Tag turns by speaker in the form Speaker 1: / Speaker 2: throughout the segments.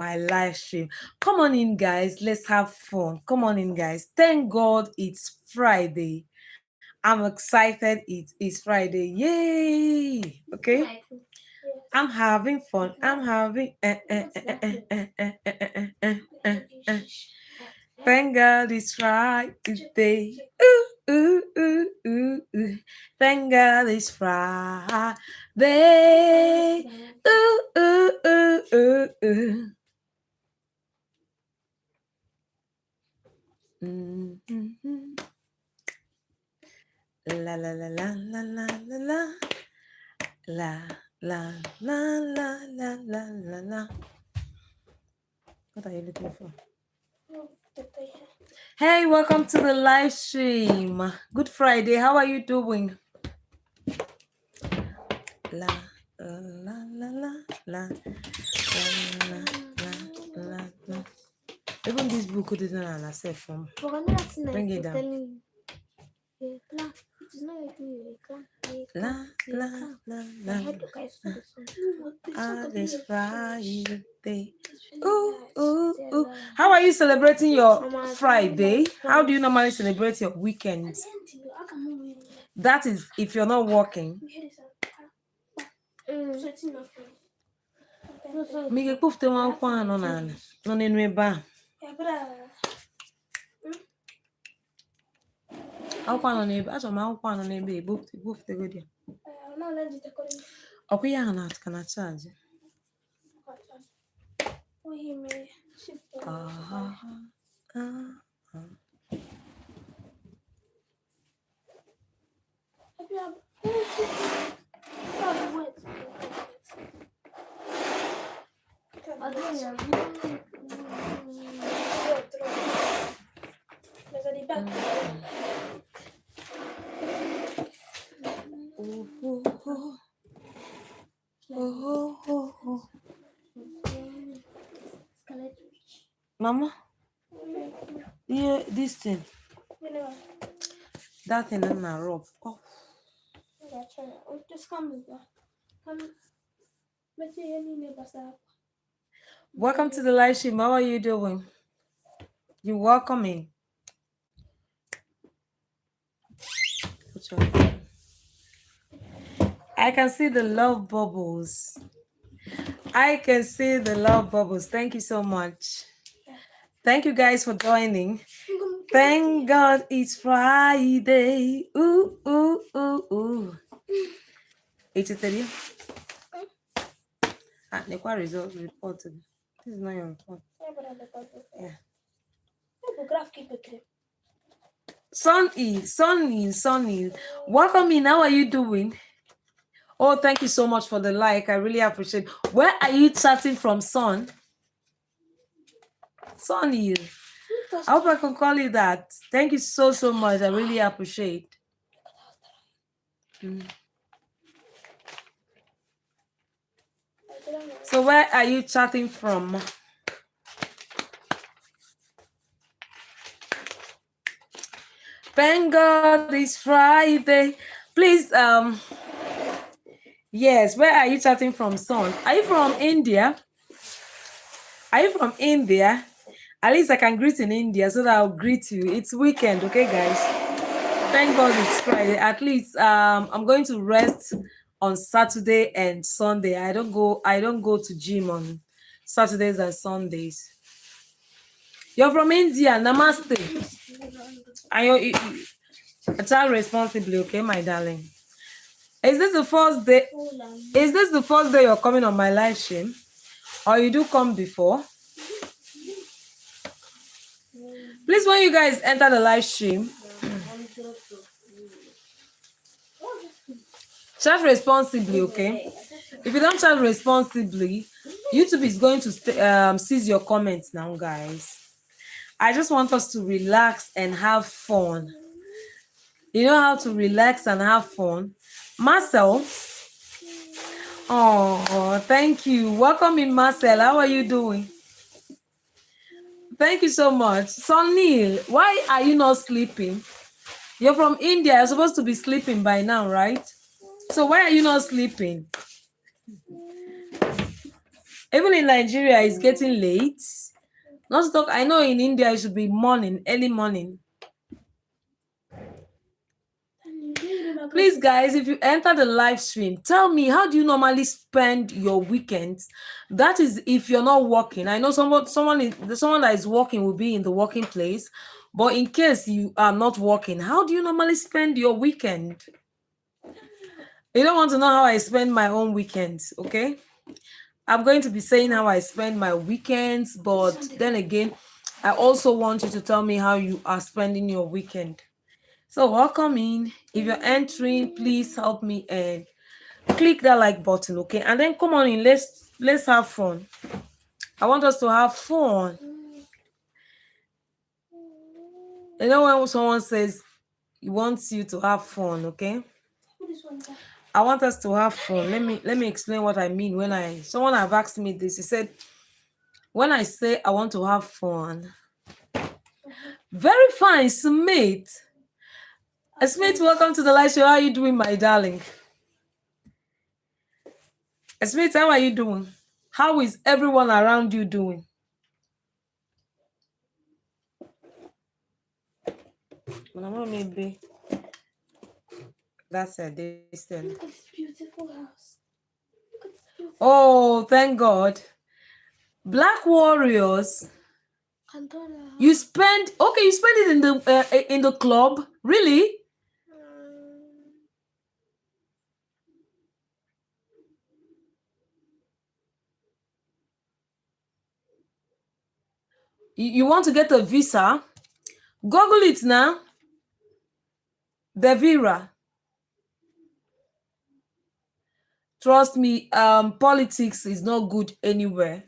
Speaker 1: my live stream. Come on in, guys. Let's have fun. Come on in, guys. Thank God it's Friday. I'm excited. It is Friday. Yay! Okay. I'm having fun. I'm having. Thank God it's Friday. Ooh, ooh, ooh, ooh, ooh. Thank God it's Friday. Ooh, ooh, ooh, ooh, ooh. Mm-hmm. La la la la la la la la la la la la la la la la. What are you looking for? Hey, welcome to the live stream. Good Friday. How are you doing? La la la la la la la la la. Even this book didn't answer from. Bring it down. La la la la. This Friday. Ooh, ooh, ooh. How are you celebrating your Friday? How do you normally celebrate your weekends? That is if you're not working. Mige kufte wa kwa no nana. No nenu ebe a. Akwụkwọ nọ n'ebe achọrọ m akwụkwọ anọ n'ebe ebufutego dị ọkụ ya ha na ka na chaji Mama, yeah, this thing, that thing in my rope. Oh, just come. Welcome to the live stream. How are you doing? You're welcoming. I can see the love bubbles. I can see the love bubbles. Thank you so much. Thank you guys for joining. Thank God it's Friday. Ooh, ooh, ooh, ooh. 83. Nekwa result report. This is not your report. Yeah. Sonny. Welcome in. How are you doing? Oh, thank you so much for the like. I really appreciate it. Where are you chatting from, Son? Sonny. I hope I can call you that. Thank you so much. I really appreciate. So where are you chatting from? Thank God it's Friday. Please, yes, where are you chatting from, Son? Are you from India? Are you from India? At least I can greet in India so that I'll greet you. It's weekend, okay, guys? Thank God it's Friday. At least I'm going to rest on Saturday and Sunday. I don't go to gym on Saturdays and Sundays. You're from India, namaste. I child responsibly, okay, my darling. Is this the first day? Is this the first day you're coming on my live stream? Or you do come before? Please, when you guys enter the live stream, chat responsibly, okay? If you don't chat responsibly, YouTube is going to seize your comments now, guys. I just want us to relax and have fun. You know how to relax and have fun? Marcel. Oh, thank you. Welcome in, Marcel. How are you doing? Thank you so much. Sunil, why are you not sleeping? You're from India. You're supposed to be sleeping by now, right? So why are you not sleeping? Even in Nigeria, it's getting late. Not to talk, I know in India it should be morning, early morning. Please, guys, if you enter the live stream, tell me, how do you normally spend your weekends? That is, if you're not working. I know someone that is working will be in the working place, but in case you are not working, how do you normally spend your weekend? You don't want to know how I spend my own weekends, okay? I'm going to be saying how I spend my weekends, but then again, I also want you to tell me how you are spending your weekend. So welcome in. If you're entering, please help me and click that like button, okay? And then come on in. Let's have fun. I want us to have fun. You know when someone says he wants you to have fun, okay? I want us to have fun. Let me explain what I mean when someone have asked me this. He said, when I say I want to have fun. Very fine, Smith. Smith, welcome to the live show. How are you doing, my darling? Smith, how are you doing? How is everyone around you doing? Maybe that's a distance.
Speaker 2: Look at this beautiful house.
Speaker 1: Oh, thank God. Black Warriors. You spend it in the club? Really? You want to get a visa? Google it now. Devira. Trust me, politics is not good anywhere.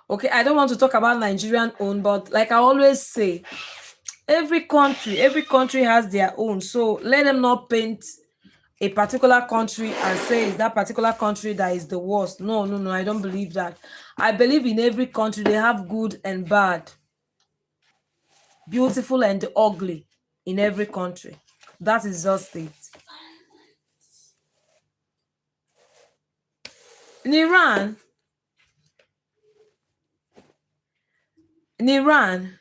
Speaker 1: Okay, I don't want to talk about Nigerian own, but like I always say, every country has their own. So let them not paint a particular country and say it's that particular country that is the worst. No, I don't believe that. I believe in every country they have good and bad, beautiful and ugly in every country. That is just it. In Iran,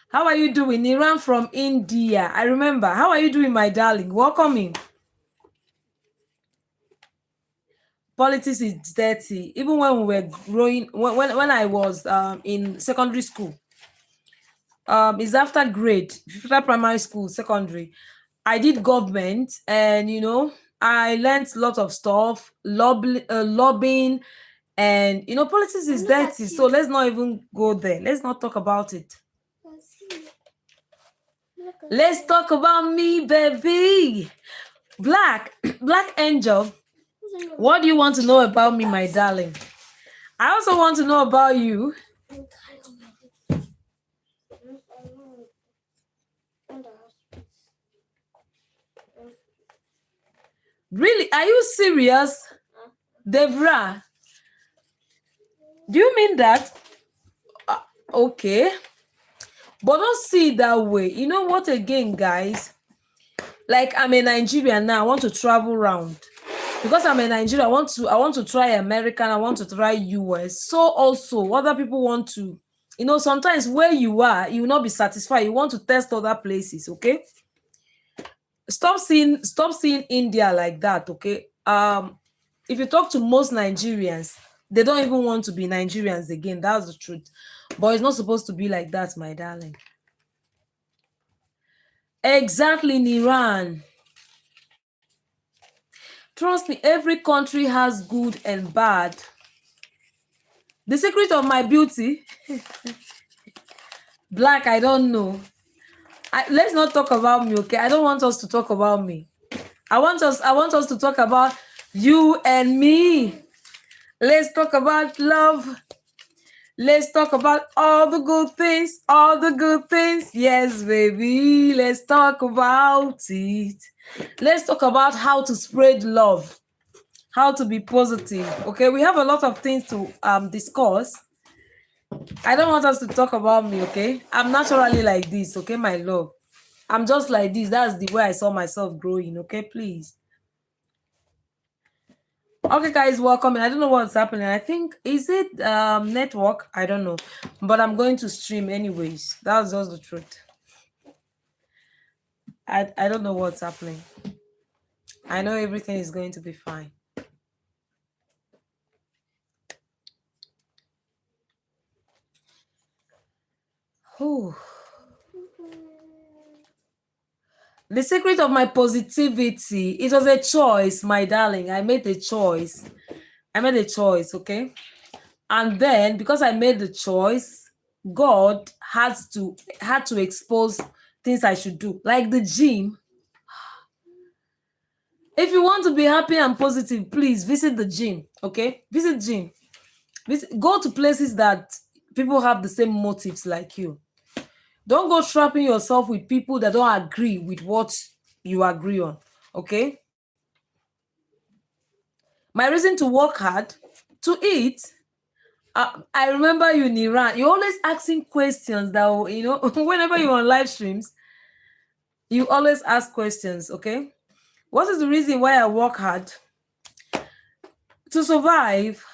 Speaker 1: how are you doing? Iran from India. I remember. How are you doing, my darling? Welcome in. Politics is dirty. Even when we were growing, when I was in secondary school, it's after primary school, secondary. I did government, and I learned a lot of stuff, lobbying, and politics is dirty. So let's not even go there. Let's not talk about it. Let's talk about me, baby. Black Angel. What do you want to know about me, my darling? I also want to know about you. Really? Are you serious? Devra? Do you mean that? Okay. But don't see it that way. You know what, again, guys? Like, I'm a Nigerian now. I want to travel around. Because I'm a Nigerian, I want to try American, I want to try US. So also other people want to, sometimes where you are, you will not be satisfied. You want to test other places, okay? Stop seeing India like that, okay? If you talk to most Nigerians, they don't even want to be Nigerians again. That's the truth. But it's not supposed to be like that, my darling. Exactly, in Iran. Trust me, every country has good and bad. The secret of my beauty, Black, I don't know. Let's not talk about me, okay? I don't want us to talk about me. I want us to talk about you and me. Let's talk about love. Let's talk about all the good things, all the good things. Yes, baby. Let's talk about it. Let's talk about how to spread love, how to be positive. Okay, we have a lot of things to discuss. I don't want us to talk about me, okay? I'm naturally like this, okay, my love? I'm just like this. That's the way I saw myself growing, okay? Please. Okay, guys, welcome. I don't know what's happening. I think is it network? I don't know, but I'm going to stream anyways. That's just the truth. I don't know what's happening. I know everything is going to be fine. Whew. The secret of my positivity, it was a choice, my darling. I made a choice. Okay? And then because I made the choice, God had to expose things I should do. Like the gym. If you want to be happy and positive, please visit the gym. Okay? Visit gym. Go to places that people have the same motives like you. Don't go trapping yourself with people that don't agree with what you agree on. Okay? My reason to work hard, to eat. I remember you in Iran. You're always asking questions that, whenever you're on live streams, you always ask questions. Okay? What is the reason why I work hard? To survive.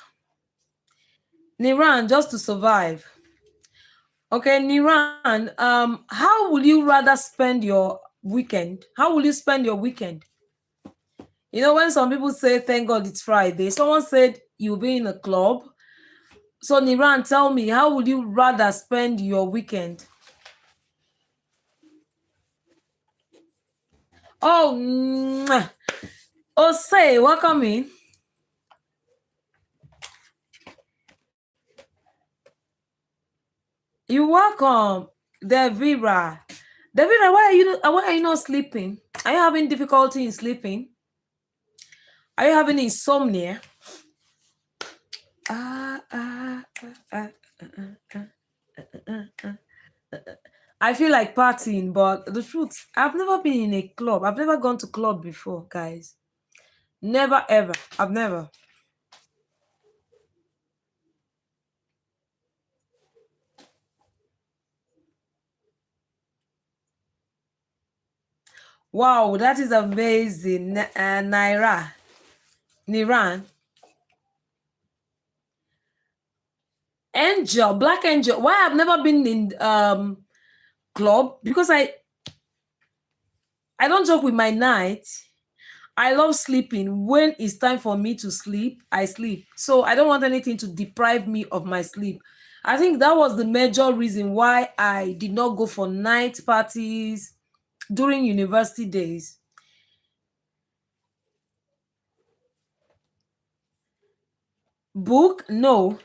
Speaker 1: Niran, just to survive. Okay, Niran, how will you rather spend your weekend? How will you spend your weekend? You know, when some people say, thank God it's Friday, someone said you'll be in a club. So, Niran, tell me, how would you rather spend your weekend? Oh, say, welcome in. You're welcome, Devira. Devira, why are you not sleeping? Are you having difficulty in sleeping? Are you having insomnia? I feel like partying, but the truth, I've never been in a club. I've never gone to club before, guys. Never ever. I've never. Wow, that is amazing, Niran. Angel, Black Angel. Why I've never been in club? Because I don't joke with my night. I love sleeping. When it's time for me to sleep, I sleep. So I don't want anything to deprive me of my sleep. I think that was the major reason why I did not go for night parties during university days. Book? No.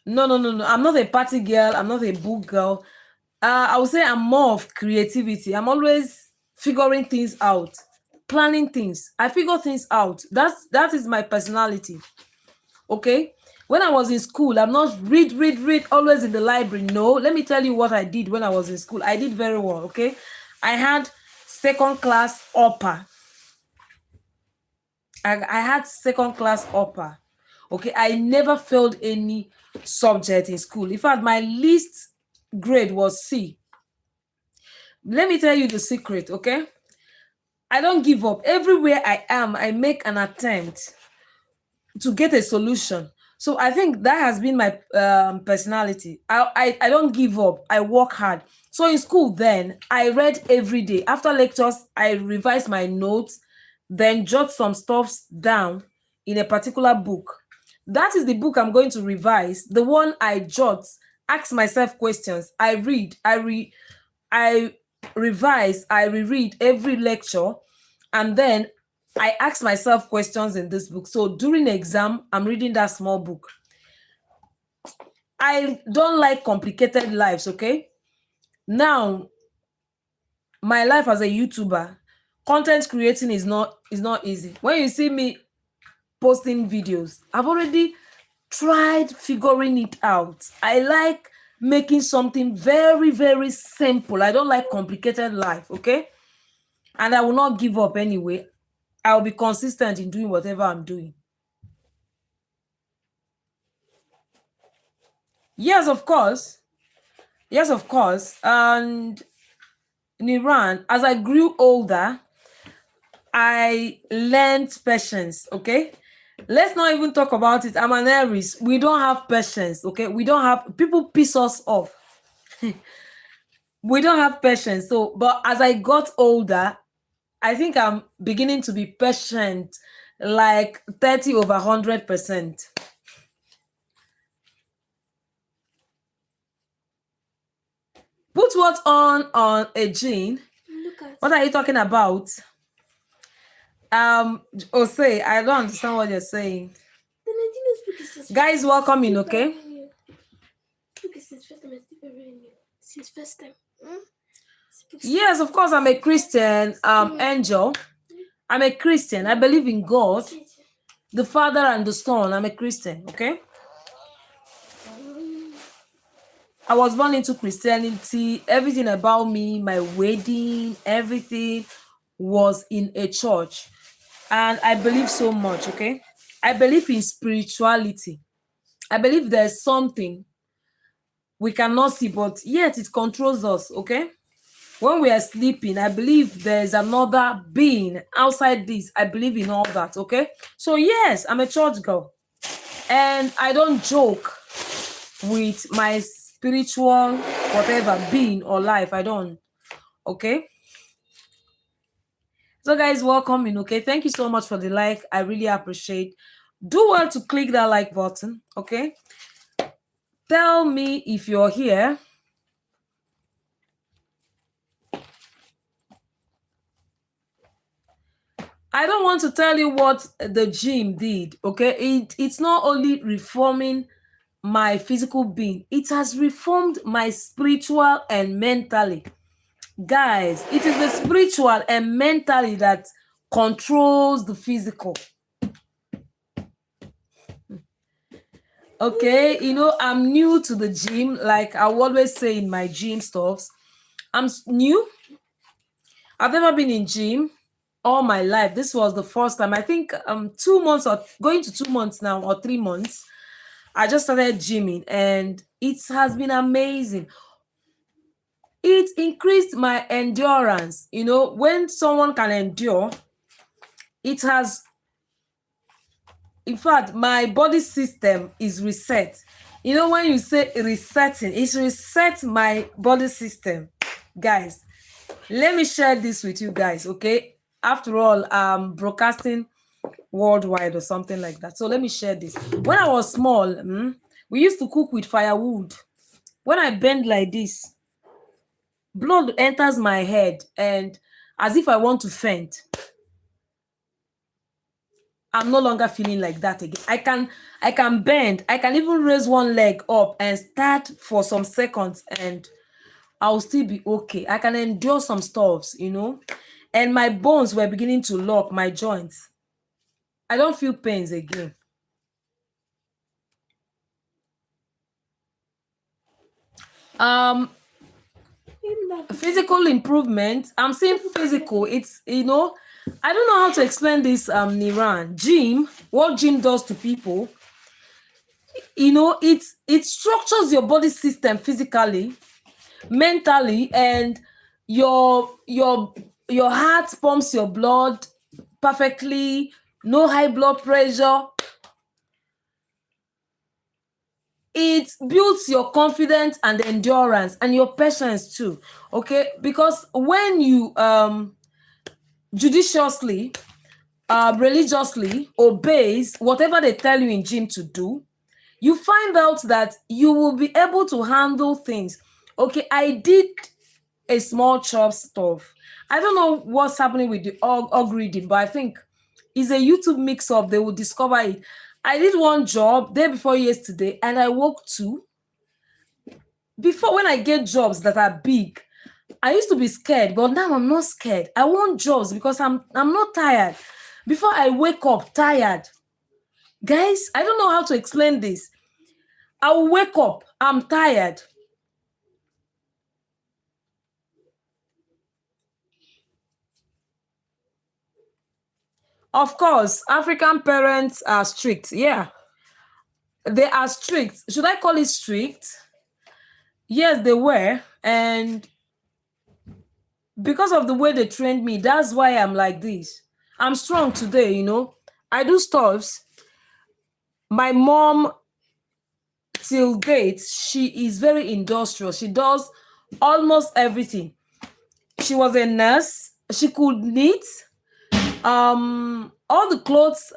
Speaker 1: No. I'm not a party girl. I'm not a book girl. I would say I'm more of creativity. I'm always figuring things out, planning things. I figure things out. That is my personality. Okay. When I was in school, I'm not read always in the library. No, let me tell you what I did when I was in school. I did very well. Okay. I had second class upper. I had second class upper. Okay. I never failed any subject in school. In fact, my least grade was C. Let me tell you the secret, okay? I don't give up. Everywhere I am, I make an attempt to get a solution. So I think that has been my personality. I don't give up. I work hard. So in school then, I read every day. After lectures, I revise my notes, then jot some stuffs down in a particular book. That is the book I'm going to revise. The one I jot, ask myself questions. I read, I revise, I reread every lecture, and then I ask myself questions in this book. So during the exam, I'm reading that small book. I don't like complicated lives, okay? Now, my life as a YouTuber, content creating is not easy. When you see me posting videos, I've already tried figuring it out. I like making something very, very simple. I don't like complicated life, okay? And I will not give up anyway. I'll be consistent in doing whatever I'm doing. Yes, of course. Yes, of course. And in Iran, as I grew older, I learned patience. Okay. Let's not even talk about it. I'm an Aries. We don't have patience, okay? We don't have people piss us off. We don't have patience. So, but as I got older, I think I'm beginning to be patient, like 30 over 100%. Put what on a jean?
Speaker 2: Look at
Speaker 1: What are you talking about? Ose, I don't understand what you're saying.
Speaker 2: the Nigerians put this as
Speaker 1: Guys, welcome in,
Speaker 2: Steve
Speaker 1: okay?
Speaker 2: Avenue. Look at since first time at Steve Avenue. Since first time.
Speaker 1: Yes, of course, I'm a Christian, Angel. I'm a Christian. I believe in God, the Father and the Son. I'm a Christian, okay? I was born into Christianity. Everything about me, my wedding, everything was in a church. And I believe so much, okay? I believe in spirituality. I believe there's something we cannot see, but yet it controls us, okay? When we are sleeping, I believe there's another being outside this. I believe in all that, okay? So, yes, I'm a church girl. And I don't joke with my spiritual whatever being or life. I don't, okay? So, guys, welcome in, okay? Thank you so much for the like. I really appreciate. Do well to click that like button, okay? Tell me if you're here. I don't want to tell you what the gym did, okay? It's not only reforming my physical being, it has reformed my spiritual and mentally. Guys, it is the spiritual and mentally that controls the physical. Okay, I'm new to the gym, like I always say in my gym stuffs. I'm new. I've never been in gym all my life. This was the first time. I think 2 months or going to 2 months now or 3 months. I just started gymming and it has been amazing. It increased my endurance. When someone can endure, it has, in fact, my body system is reset. When you say resetting, it resets my body system. Guys, let me share this with you guys, okay? After all, I'm broadcasting worldwide or something like that. So let me share this. When I was small, we used to cook with firewood. When I bend like this, blood enters my head and as if I want to faint. I'm no longer feeling like that again. I can bend. I can even raise one leg up and start for some seconds and I'll still be okay. I can endure some stuffs, and my bones were beginning to lock, my joints. I don't feel pains again. Um, Physical improvement. I'm saying physical. It's I don't know how to explain this. Niran, gym. What gym does to people? It structures your body system physically, mentally, and your heart pumps your blood perfectly. No high blood pressure. It builds your confidence and endurance and your patience too, okay? Because when you judiciously religiously obeys whatever they tell you in gym to do, you find out that you will be able to handle things. Okay, I did a small chop stuff. I don't know what's happening with the algorithm, but I think it's a YouTube mix-up. They will discover it. I did one job day before yesterday and I woke two. Before, when I get jobs that are big, I used to be scared, but now I'm not scared. I want jobs because I'm not tired. Before I wake up tired. Guys, I don't know how to explain this. I will wake up, I'm tired. Of course, African parents are strict. Yeah, they are strict. Should I call it strict? Yes, they were. And because of the way they trained me, that's why I'm like this. I'm strong today. I do stuffs. My mom, till date, she is very industrial. She does almost everything. She was a nurse. She could knit. All the clothes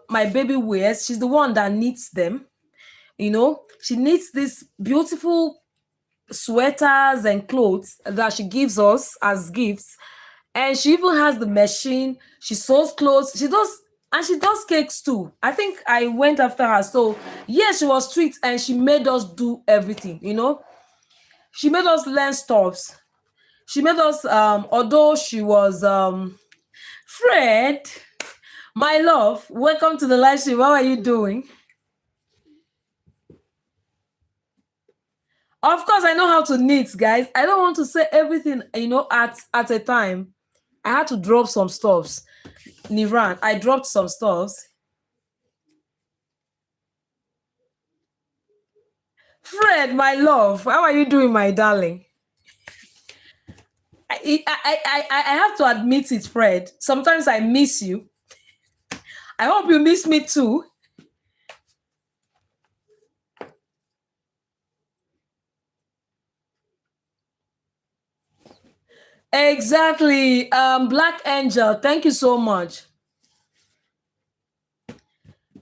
Speaker 1: my baby wears, she's the one that knits them. She knits these beautiful sweaters and clothes that she gives us as gifts. And she even has the machine. She sews clothes. She does cakes too. I think I went after her. So yeah, she was strict and she made us do everything. She made us learn stuffs. She made us although she was Fred, my love, welcome to the live stream. How are you doing? Of course, I know how to knit, guys. I don't want to say everything, at a time. I had to drop some stuffs. Niran, I dropped some stuffs. Fred, my love, how are you doing, my darling? I have to admit it, Fred. Sometimes I miss you. I hope you miss me too. Exactly. Black Angel, thank you so much.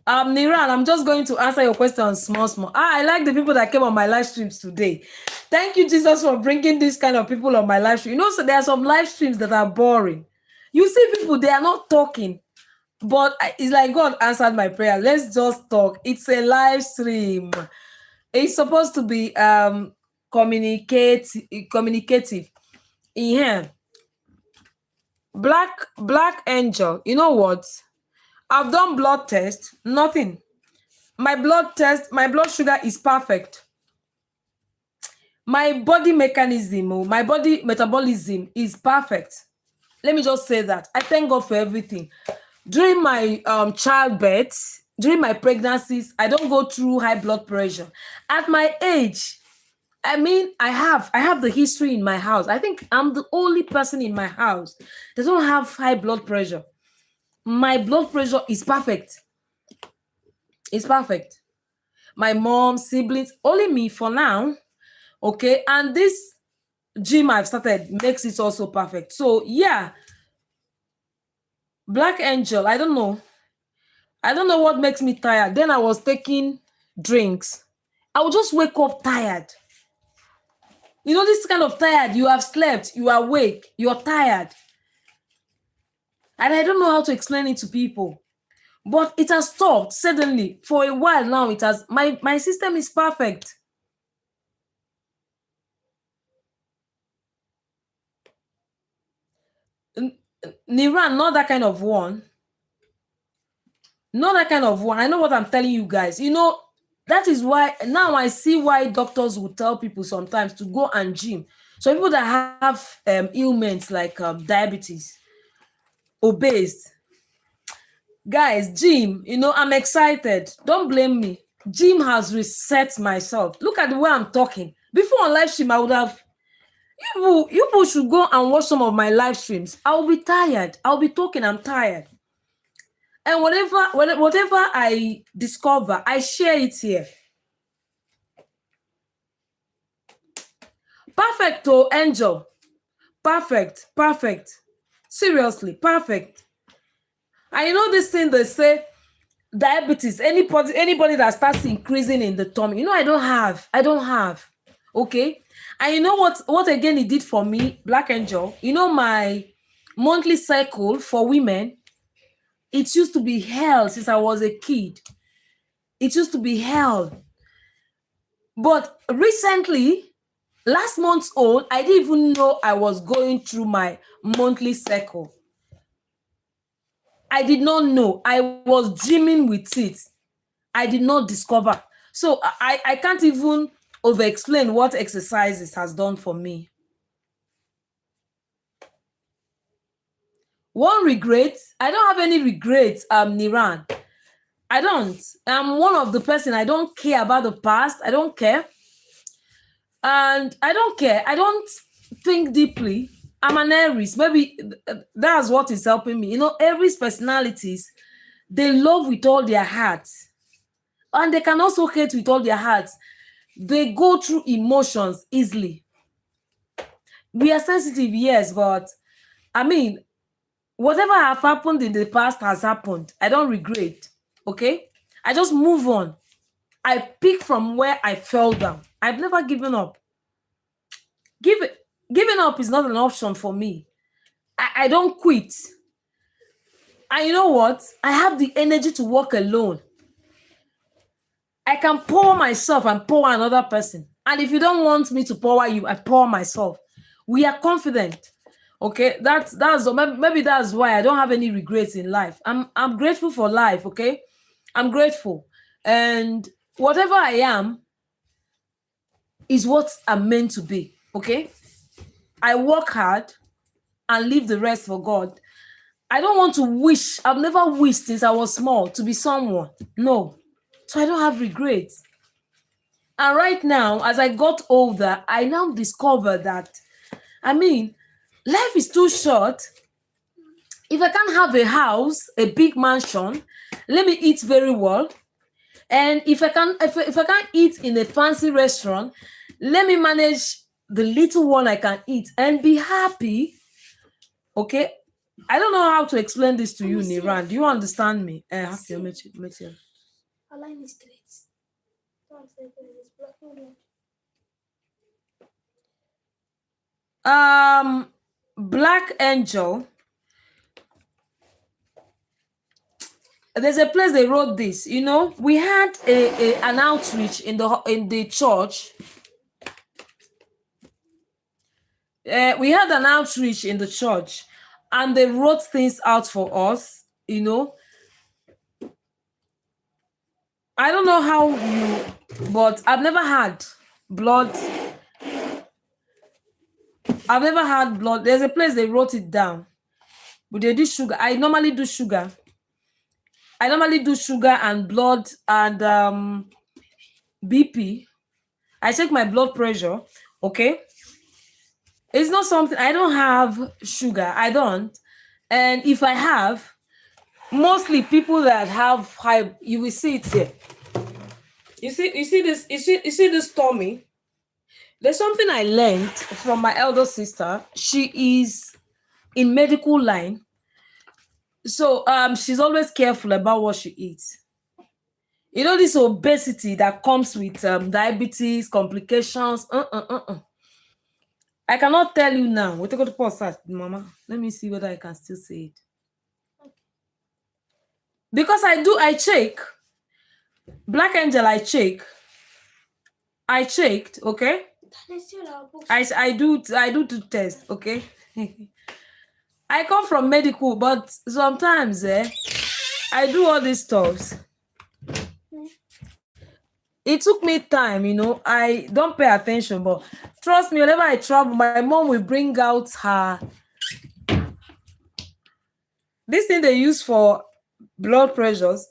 Speaker 1: Niran, I'm just going to answer your question small. I like the people that came on my live streams today. Thank you, Jesus, for bringing this kind of people on my live stream. So there are some live streams that are boring. You see people, they are not talking, but it's like God answered my prayer. Let's just talk. It's a live stream. It's supposed to be communicative. Yeah. Black Angel, you know what? I've done blood test, nothing. My blood sugar is perfect. My body mechanism, my body metabolism is perfect. Let me just say that. I thank God for everything. During my childbirth, during my pregnancies, I don't go through high blood pressure. At my age, I have the history in my house. I think I'm the only person in my house that don't have high blood pressure. My blood pressure is perfect. It's perfect. My mom, siblings, only me for now. Okay, and this gym I've started makes it also perfect. So yeah, Black Angel, I don't know what makes me tired. Then I was taking drinks. I would just wake up tired. This kind of tired. You have slept, you are awake, you're tired. And I don't know how to explain it to people. But it has stopped suddenly. For a while now, it has my system is perfect. Niran, not that kind of one. Not that kind of one. I know what I'm telling you guys. That is why now I see why doctors will tell people sometimes to go and gym. So people that have ailments like diabetes, obese, guys, gym. I'm excited. Don't blame me. Gym has reset myself. Look at the way I'm talking. Before on live stream, I would have. You people should go and watch some of my live streams. I'll be tired. I'll be talking. I'm tired. And whatever I discover, I share it here. Perfect, oh, Angel. Perfect. Seriously, perfect. I know this thing they say diabetes, anybody that starts increasing in the tummy. I don't have. Okay. And you know what again it did for me, Black Angel? My monthly cycle for women, it used to be hell since I was a kid. It used to be hell. But recently, last month's old, I didn't even know I was going through my monthly cycle. I did not know. I was dreaming with it. I did not discover. So I can't even over explain what exercises has done for me. One regret, I don't have any regrets, Niran. I don't. I'm one of the person, I don't care about the past. I don't care. And I don't care. I don't think deeply. I'm an Aries. Maybe that's what is helping me. Aries personalities, they love with all their hearts. And they can also hate with all their hearts. They go through emotions easily. We are sensitive, yes, but I mean, whatever have happened in the past has happened. I don't regret. Okay? I just move on. I pick from where I fell down. I've never given up. Give Giving up is not an option for me. I don't quit. And you know what? I have the energy to walk alone. I can pour myself and pour another person. And if you don't want me to pour you, I pour myself. We are confident. Okay, that's maybe that's why I don't have any regrets in life. I'm grateful for life. Okay, I'm grateful, and whatever I am is what I'm meant to be. Okay, I work hard and leave the rest for God. I don't want to wish. I've never wished since I was small to be someone. No, so I don't have regrets. And right now, as I got older, I now discover that, I mean, life is too short. If I can't have a house, a big mansion, let me eat very well. And if I can't eat in a fancy restaurant, let me manage the little one I can eat and be happy. Okay. I don't know how to explain this to you, Niran. Do you understand me? Happy, Mechi.
Speaker 2: Align is straight. Don't say it's black and white.
Speaker 1: Black Angel. There's a place they wrote this. You know, we had an outreach in the church. We had an outreach in the church, and they wrote things out for us. You know, I don't know how you, but I've never had blood. I've never had blood. There's a place they wrote it down, but they did sugar. I normally do sugar. I normally do sugar and blood and BP. I check my blood pressure. Okay, it's not something I don't have sugar. I don't, and if I have, mostly people that have high, you will see it here. You see this. You see this tummy. There's something I learned from my elder sister. She is in medical line, so she's always careful about what she eats. You know, this obesity that comes with diabetes complications. I cannot tell you now. We take go to pause first, Mama. Let me see whether I can still say it. Because I check. Black Angel, I checked, okay? I do test, okay? I come from medical, but sometimes I do all these stuffs. It took me time, you know. I don't pay attention, but trust me, whenever I travel, my mom will bring out her this thing they use for blood pressures.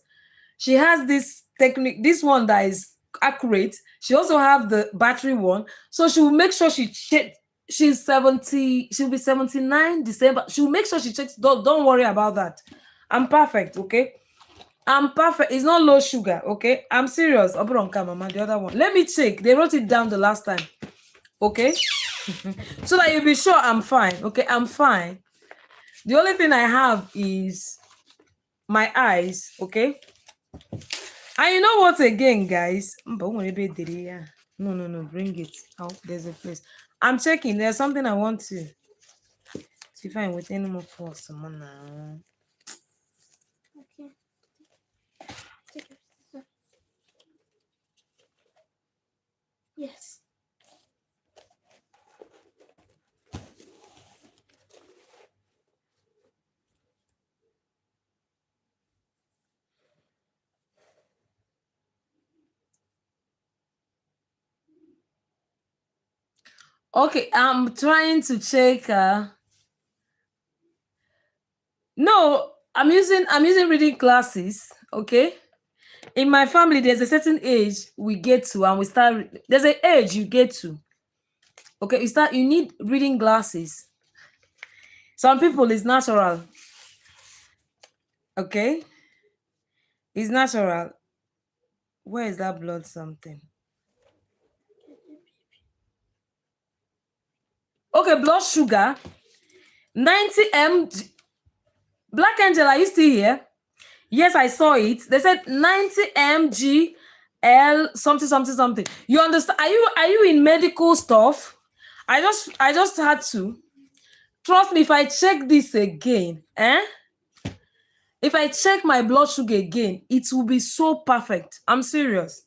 Speaker 1: She has this technique, this one that is accurate. She also have the battery one, so she will make sure she's 70. She'll be 79 December. She'll make sure she checks. Don't worry about that. I'm perfect, okay? I'm perfect. It's not low sugar, okay? I'm serious. Oberonka, Mama, the other one. Let me check. They wrote it down the last time, okay? So that you'll be sure I'm fine, okay? I'm fine. The only thing I have is my eyes, okay? And you know what again, guys? No, bring it out. There's a place. I'm checking. There's something I want to see if I'm with any more pause. Now.
Speaker 2: Okay. Take it. Yes.
Speaker 1: Okay, I'm trying to check. No, I'm using reading glasses. Okay. In my family, there's a certain age we get to, and we start. There's an age you get to. Okay, you need reading glasses. Some people it's natural. Okay, it's natural. Where is that blood something? Okay, blood sugar. 90 mg. Black Angel, are you still here? Yes, I saw it. They said 90 mg L something. You understand? Are you in medical stuff? I just had to. Trust me, if I check this again, if I check my blood sugar again, it will be so perfect. I'm serious.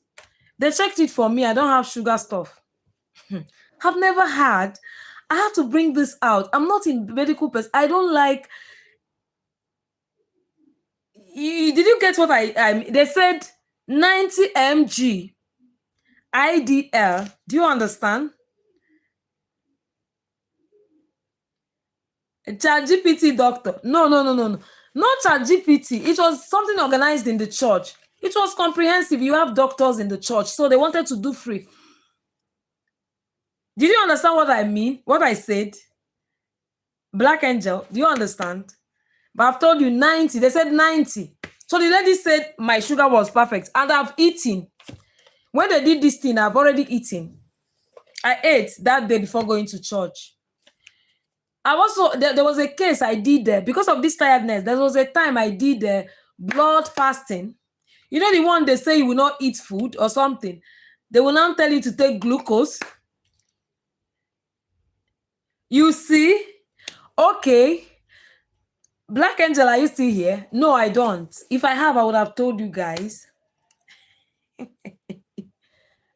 Speaker 1: They checked it for me. I don't have sugar stuff. I've never had. I have to bring this out. I'm not in medical person. I don't like. Did you get what I mean? They said 90 mg IDL. Do you understand? ChatGPT doctor. No. Not ChatGPT. It was something organized in the church. It was comprehensive. You have doctors in the church, so they wanted to do free. Did you understand what I mean? What I said? Black Angel, do you understand? But I've told you 90. They said 90. So the lady said my sugar was perfect. And I've eaten. When they did this thing, I've already eaten. I ate that day before going to church. I also, there was a case I did there. Because of this tiredness, there was a time I did blood fasting. You know the one they say you will not eat food or something. They will now tell you to take glucose. You see? Okay. Black Angel, are you still here? No, I don't. If I have, I would have told you guys.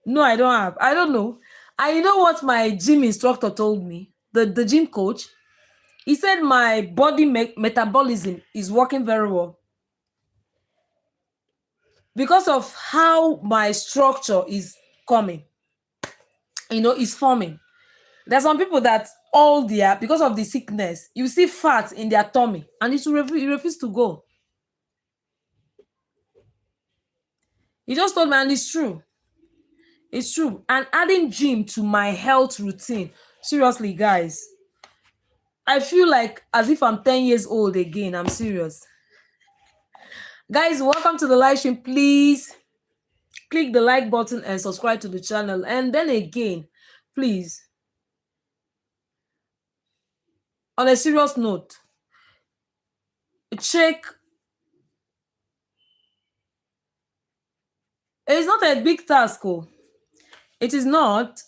Speaker 1: No, I don't have. I don't know. I know what my gym instructor told me. The gym coach. He said my body metabolism is working very well. Because of how my structure is coming. Is forming. There's some people that all their, because of the sickness, you see fat in their tummy and it refuse to go. He just told me, and it's true. It's true. And adding gym to my health routine, seriously, guys, I feel like as if I'm 10 years old again. I'm serious. Guys, welcome to the live stream. Please click the like button and subscribe to the channel. And then again, please, on a serious note, check. It's not a big task. It is not.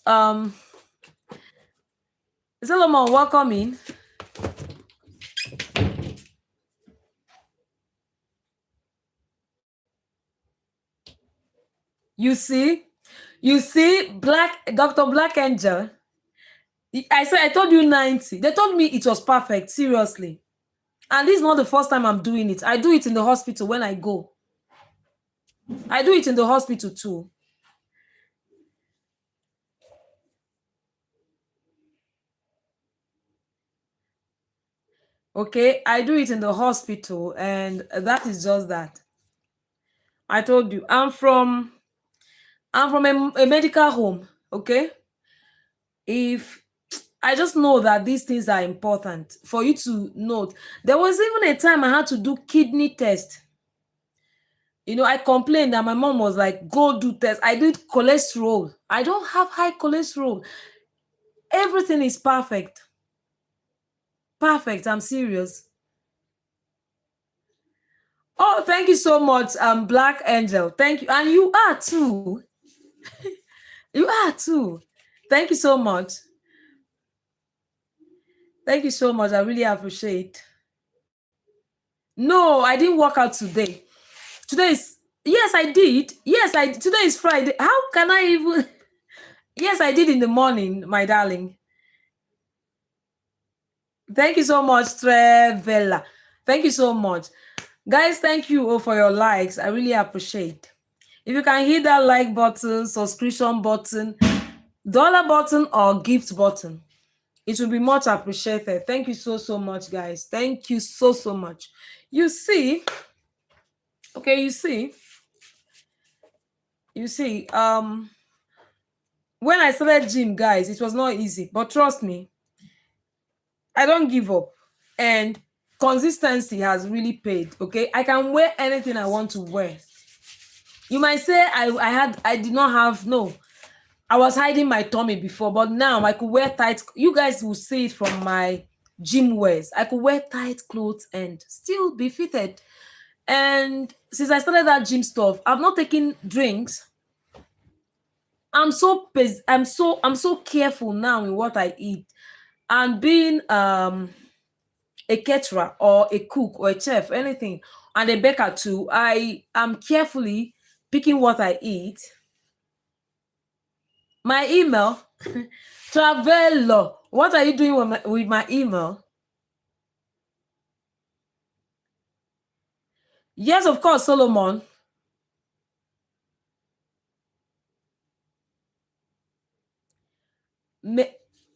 Speaker 1: Solomon, welcome in. You see, Dr. Black Angel. I told you 90. They told me it was perfect, seriously. And this is not the first time I'm doing it. I do it in the hospital when I go. I do it in the hospital too. Okay, I do it in the hospital, and that is just that. I told you, I'm from a medical home, okay? If I just know that these things are important for you to note. There was even a time I had to do kidney test. I complained that my mom was like, go do test. I did cholesterol. I don't have high cholesterol. Everything is perfect. Perfect. I'm serious. Oh, thank you so much, Black Angel. Thank you. And you are too. You are too. Thank you so much. Thank you so much. I really appreciate. No, I didn't work out today. Yes, I did. Today is Friday. How can I even? Yes, I did in the morning, my darling. Thank you so much, Trevella. Thank you so much. Guys, thank you all for your likes. I really appreciate. If you can hit that like button, subscription button, dollar button, or gift button, it will be much appreciated. Thank you so much, guys. Thank you so much. You see, when I started gym, guys, it was not easy, but trust me, I don't give up, and consistency has really paid. Okay, I can wear anything I want to wear. You might say I did not have, no. I was hiding my tummy before, but now I could wear tight. You guys will see it from my gym wears. I could wear tight clothes and still be fitted. And since I started that gym stuff, I've not taken drinks. I'm so careful now in what I eat. And being a caterer or a cook or a chef, anything, and a baker too, I am carefully picking what I eat. My email, Travello. What are you doing with my email? Yes, of course, Solomon.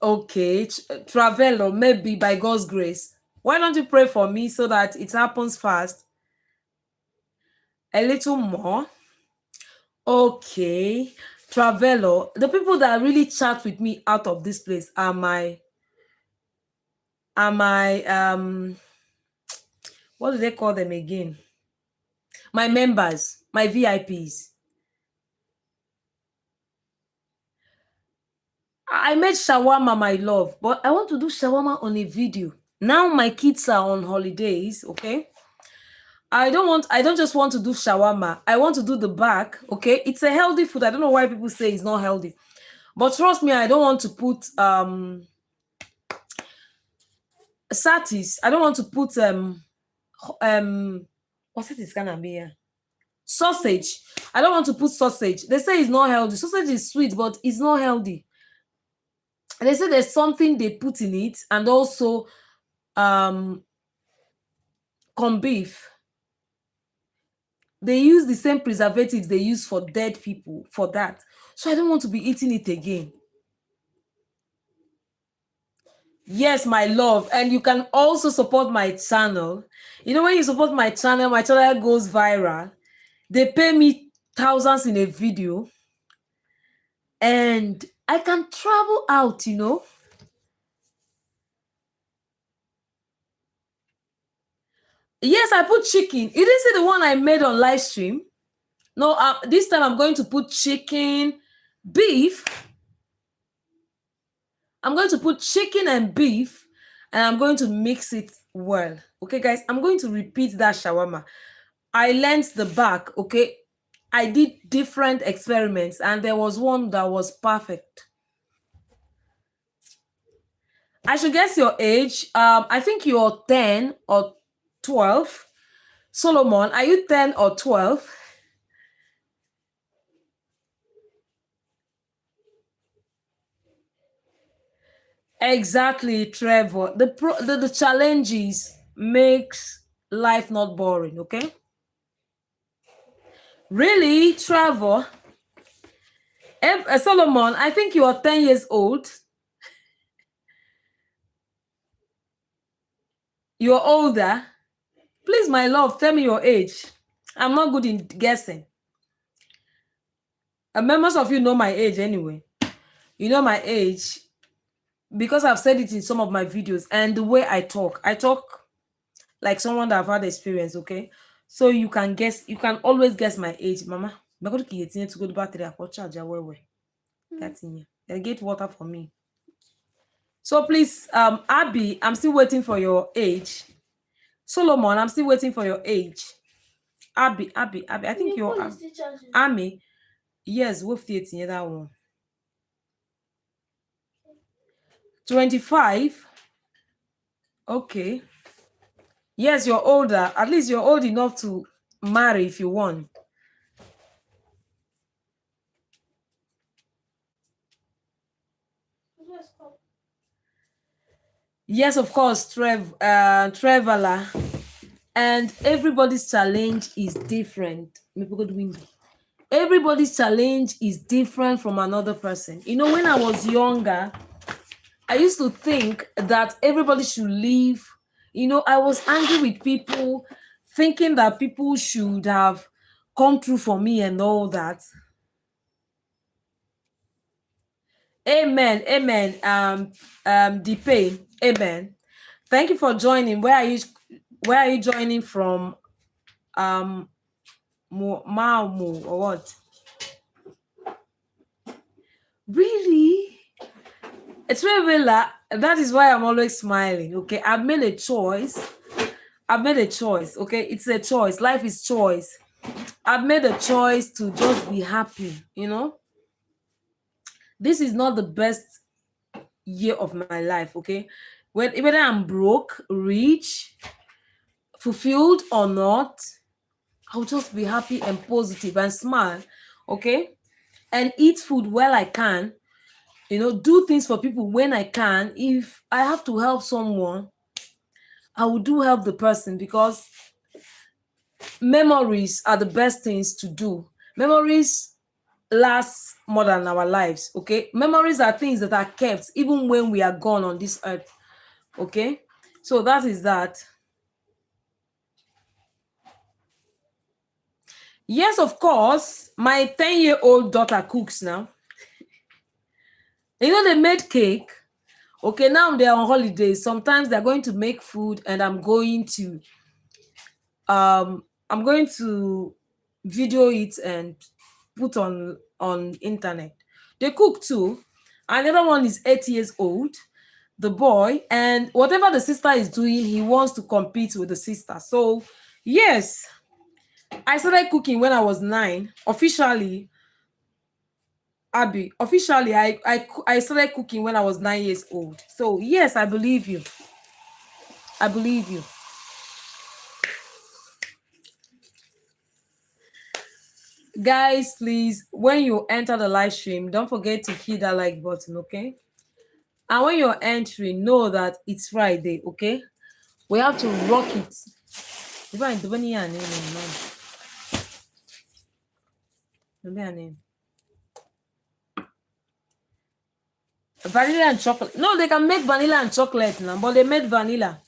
Speaker 1: Okay, Travello, maybe by God's grace. Why don't you pray for me so that it happens fast? A little more. Okay. Travello, the people that really chat with me out of this place are my what do they call them again? My members, my VIPs. I made shawarma, my love, but I want to do shawarma on a video. Now my kids are on holidays, okay? I don't just want to do shawarma. I want to do the back, okay? It's a healthy food. I don't know why people say it's not healthy. But trust me, I don't want to put satis. I don't want to put what's it is gonna be here? Sausage. I don't want to put sausage. They say it's not healthy. Sausage is sweet, but it's not healthy. And they say there's something they put in it, and also corned beef. They use the same preservatives they use for dead people for that. So I don't want to be eating it again. Yes, my love. And you can also support my channel. You know, when you support my channel goes viral. They pay me thousands in a video. And I can travel out, you know. Yes, I put chicken. You didn't see the one I made on live stream? No, this time I'm going to put chicken, beef. I'm going to put chicken and beef, and I'm going to mix it well. Okay, guys, I'm going to repeat that shawarma. I learned the back, okay? I did different experiments, and there was one that was perfect. I should guess your age. I think you're 10 or 12. Solomon, are you 10 or 12? Exactly, Trevor. The challenges makes life not boring, okay? Really, Trevor? Solomon, I think you are 10 years old. You're older. Please, my love, tell me your age. I'm not good in guessing. Members of you know my age anyway. You know my age because I've said it in some of my videos, and the way I talk like someone that I've had experience, okay? So you can always guess my age, Mama. I'm going to go to battery. That's in here. Get water for me. So please, Abby, I'm still waiting for your age. Solomon, I'm still waiting for your age. Abby, I think you're Amy. Yes, we've seen that one. 25. Okay. Yes, you're older. At least you're old enough to marry if you want. Yes, of course, traveler. And everybody's challenge is different. Everybody's challenge is different from another person. You know, when I was younger, I used to think that everybody should live. You know, I was angry with people, thinking that people should have come through for me and all that. Amen. Amen. Depe. Amen. Thank you for joining. Where are you joining from? Maumu or what? Really? It's very that is why I'm always smiling. Okay, I've made a choice. I've made a choice. Okay, it's a choice. Life is choice. I've made a choice to just be happy. This is not the best year of my life. Okay, whether I'm broke, rich, fulfilled or not, I'll just be happy and positive and smile. Okay, and eat food while I can. Do things for people when I can. If I have to help someone, I will do help the person, because memories are the best things to do. Memories last more than our lives. Okay, memories are things that are kept even when we are gone on this earth. Okay, so that is that. Yes, of course, my 10-year-old daughter cooks now. They made cake. Okay, now they're on holidays. Sometimes they're going to make food, and I'm going to video it and put on internet. They cook too. Another one is 8 years old, the boy, and whatever the sister is doing, he wants to compete with the sister. So yes, I started cooking when I was 9 officially. Abby, officially, I started cooking when I was 9 years old. So yes, I believe you. I believe you. Guys, please, when you enter the live stream, don't forget to hit that like button, okay? And when you're entering, know that it's Friday, okay? We have to rock it. Vanilla and chocolate. No, they can make vanilla and chocolate now, but they made vanilla.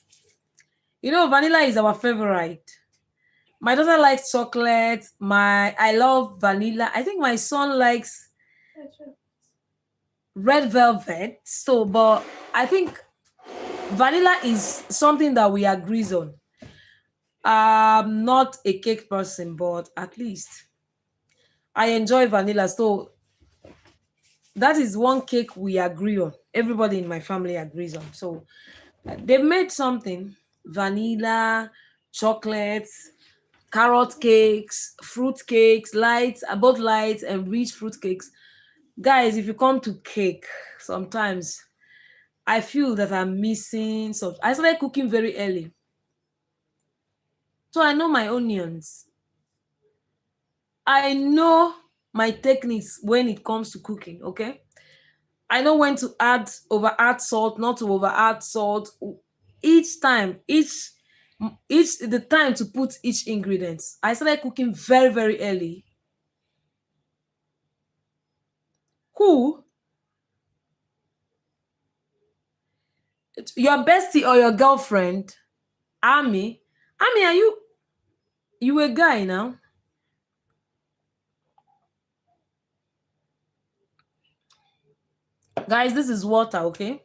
Speaker 1: Vanilla is our favorite. My daughter likes chocolate. I love vanilla. I think my son likes red velvet. So, but I think vanilla is something that we agree on. I'm not a cake person, but at least I enjoy vanilla. So that is one cake we agree on. Everybody in my family agrees on. So they made something: vanilla, chocolates, carrot cakes, fruit cakes, both light and rich fruit cakes. Guys, if you come to cake, sometimes I feel that I'm missing something. I started cooking very early, so I know my onions. I know my techniques when it comes to cooking. Okay, I know when to add salt, not to over add salt. Each time, each the time to put each ingredient. I started cooking very, very early. Who? Your bestie or your girlfriend? Ami? Ami, are you a guy now? Guys, this is water, okay?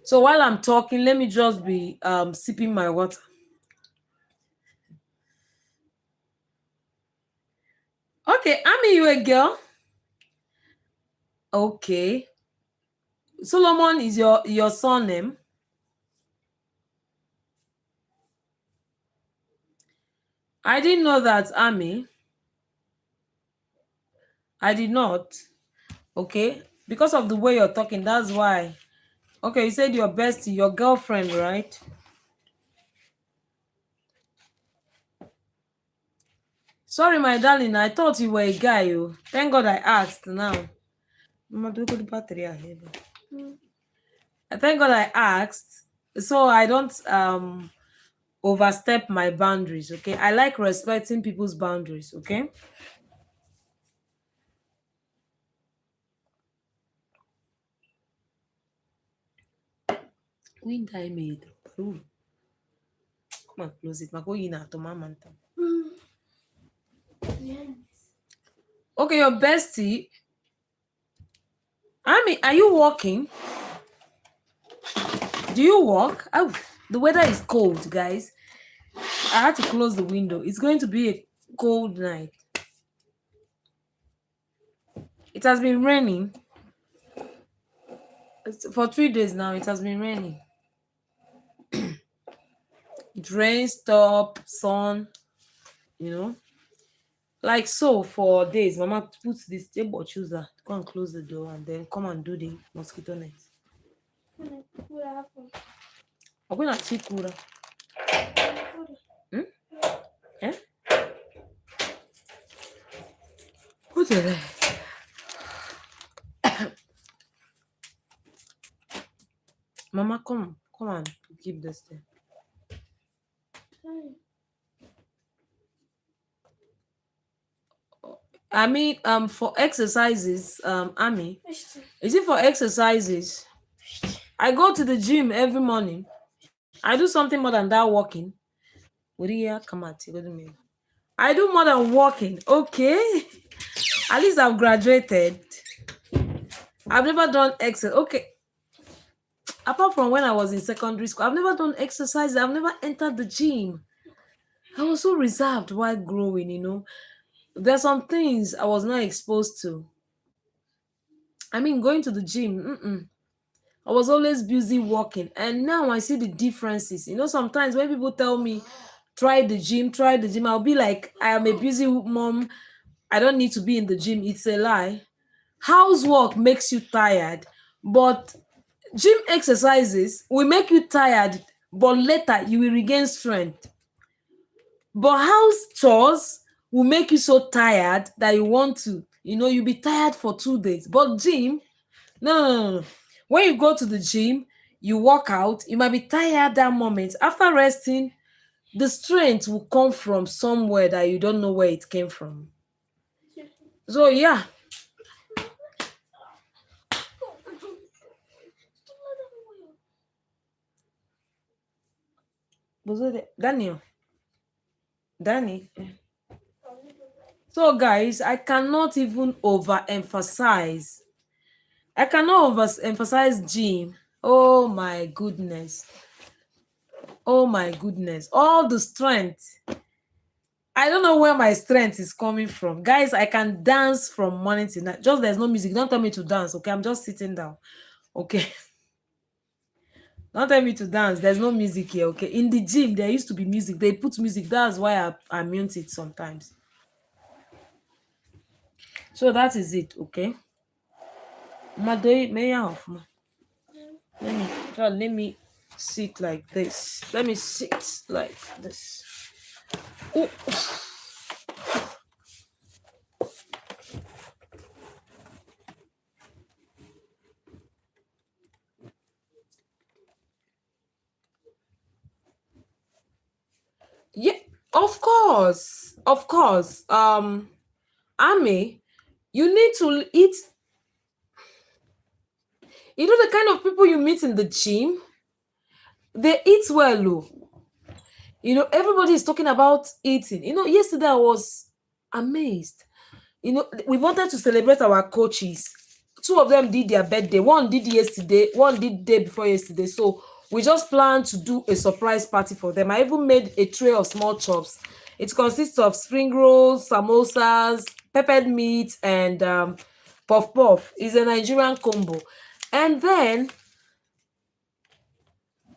Speaker 1: So while I'm talking, let me just be sipping my water. Okay, Ami, you a girl? Okay. Solomon is your surname. I didn't know that, Ami. I did not. Okay. Because of the way you're talking, that's why. Okay, you said your bestie, your girlfriend, right? Sorry, my darling. I thought you were a guy. Oh. Thank God I asked now. Mama, do you go to battery ahead? Thank God I asked, so I don't overstep my boundaries. Okay, I like respecting people's boundaries. Okay. When I made. Ooh. Come on, close it. Mako yina to mama.
Speaker 2: Yes.
Speaker 1: Okay, your bestie. I mean, are you walking? Do you walk? Oh, the weather is cold, guys. I had to close the window. It's going to be a cold night. It has been raining for 3 days now. It has been raining. It rains, stop, sun, you know. Like so for days. Mama puts this table chooser, go and close the door and then come and do the mosquito net.
Speaker 2: What happened?
Speaker 1: I'm gonna check Kura. Hmm? Eh? What's it? Mama, come and keep this thing. I mean, for exercises, Ami, is it for exercises? I go to the gym every morning. I do something more than that walking. Come at you. I do more than walking. Okay. At least I've graduated. I've never done exercise. Okay. Apart from when I was in secondary school, I've never done exercise. I've never entered the gym. I was so reserved while growing, There's some things I was not exposed to. I mean, going to the gym, I was always busy working. And now I see the differences. Sometimes when people tell me, try the gym, I'll be like, I am a busy mom. I don't need to be in the gym. It's a lie. Housework makes you tired, but gym exercises will make you tired, but later you will regain strength. But house chores will make you so tired that you want to, you'll be tired for 2 days. But gym, no, no, no, no. When you go to the gym, you work out, you might be tired that moment. After resting, the strength will come from somewhere that you don't know where it came from. So yeah. Daniel. Danny. So guys, I cannot even overemphasize. I cannot overemphasize gym. Oh my goodness. Oh my goodness. All the strength. I don't know where my strength is coming from. Guys, I can dance from morning to night. Just there's no music. Don't tell me to dance, okay? I'm just sitting down. Okay. Don't tell me to dance. There's no music here, okay? In the gym, there used to be music. They put music. That's why I mute it sometimes. So that is it, okay? Let me sit like this. Let me sit like this. Ooh. Yeah, of course. Of course. Amy, you need to eat. The kind of people you meet in the gym, they eat well. Oh. Everybody is talking about eating. Yesterday I was amazed. We wanted to celebrate our coaches. Two of them did their birthday. One did yesterday, one did day before yesterday. So we just planned to do a surprise party for them. I even made a tray of small chops. It consists of spring rolls, samosas, peppered meat, and puff puff. It's a Nigerian combo. And then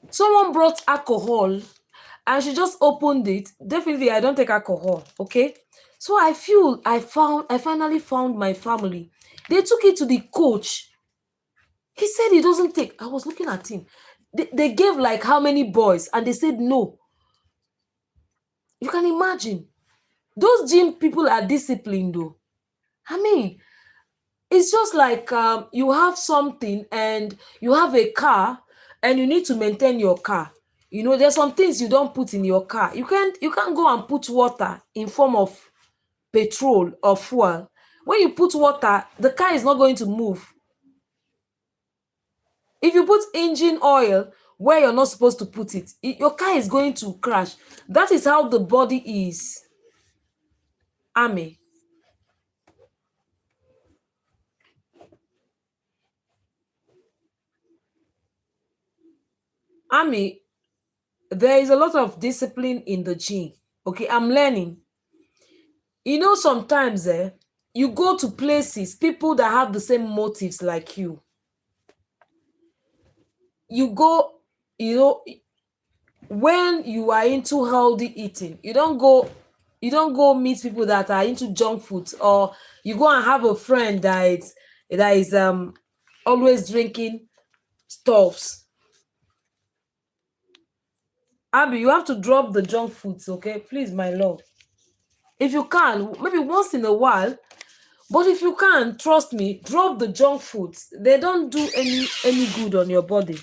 Speaker 1: someone brought alcohol and she just opened it. Definitely, I don't take alcohol, okay? So I finally found my family. They took it to the coach. He said he doesn't take. I was looking at him. They gave like how many boys, and they said no. You can imagine. Those gym people are disciplined though. I mean, it's just like you have something and you have a car and you need to maintain your car. There's some things you don't put in your car. You can't go and put water in form of petrol or fuel. When you put water, the car is not going to move. If you put engine oil where you're not supposed to put it, your car is going to crash. That is how the body is. Amy. Amy, there is a lot of discipline in the gym. Okay, I'm learning. You know, sometimes you go to places, people that have the same motives like you. You go, you know, when you are into healthy eating, you don't go meet people that are into junk food, or you go and have a friend that is always drinking stuffs. Abby, you have to drop the junk foods, okay? Please, my love. If you can, maybe once in a while, but if you can, trust me, drop the junk foods. They don't do any good on your body.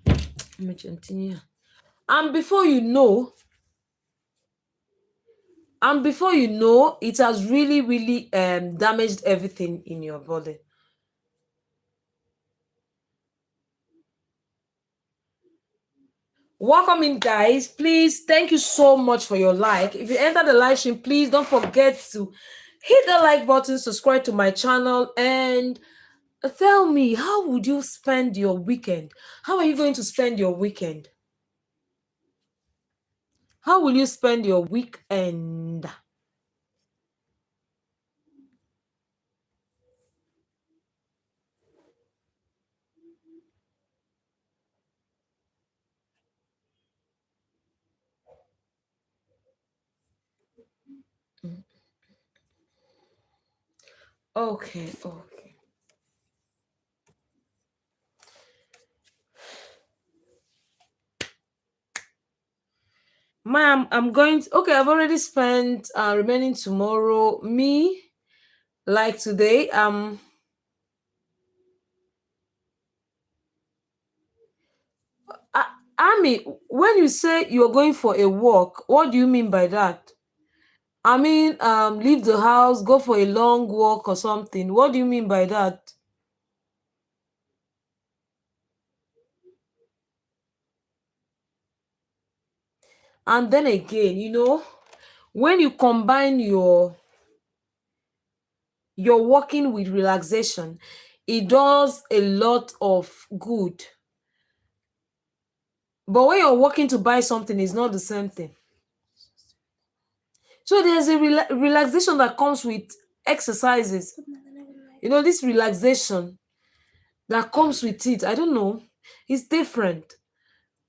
Speaker 1: Let me continue. And before you know, it has really, really damaged everything in your body. Welcome in, guys. Please, thank you so much for your like. If you enter the live stream, please don't forget to hit the like button, subscribe to my channel, and tell me, how would you spend your weekend? How are you going to spend your weekend? How will you spend your weekend? Okay, okay. Ma'am, I'm going to, okay, I've already spent remaining tomorrow. Me, like today, uh, Ami, when you say you're going for a walk, what do you mean by that? I mean, leave the house, go for a long walk or something. What do you mean by that? And then again, when you combine your walking with relaxation, it does a lot of good. But when you're walking to buy something, it's not the same thing. So there's a relaxation that comes with exercises. This relaxation that comes with it, I don't know, it's different.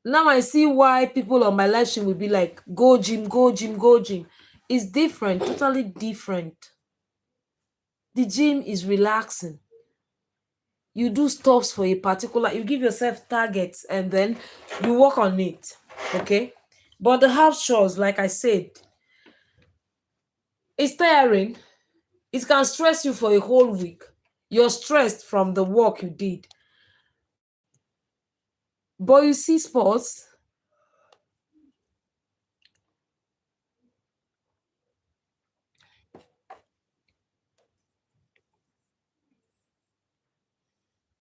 Speaker 1: Now I see why people on my live stream will be like, go gym, go gym, go gym. It's different, totally different. The gym is relaxing. You do stuffs for a particular, you give yourself targets and then you work on it. Okay. But the house chores, like I said, it's tiring. It can stress you for a whole week. You're stressed from the work you did. But you see, sports,